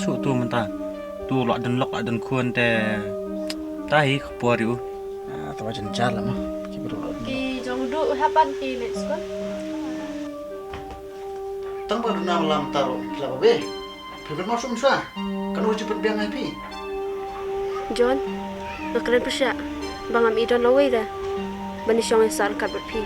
masuk tu mentah. Tu lok dan kuan te tahi keporiu. Tawa jenjar lah mah. Kibaru lah. Ki jong du hapan ki let's go. Tang baru nama lam taruh. Kelapa be. Pibir masuk msa. Kan uji cepet biang IP. John, nakeren pasya. Bangam idon laway dah. Bani siyang sar kabat pi.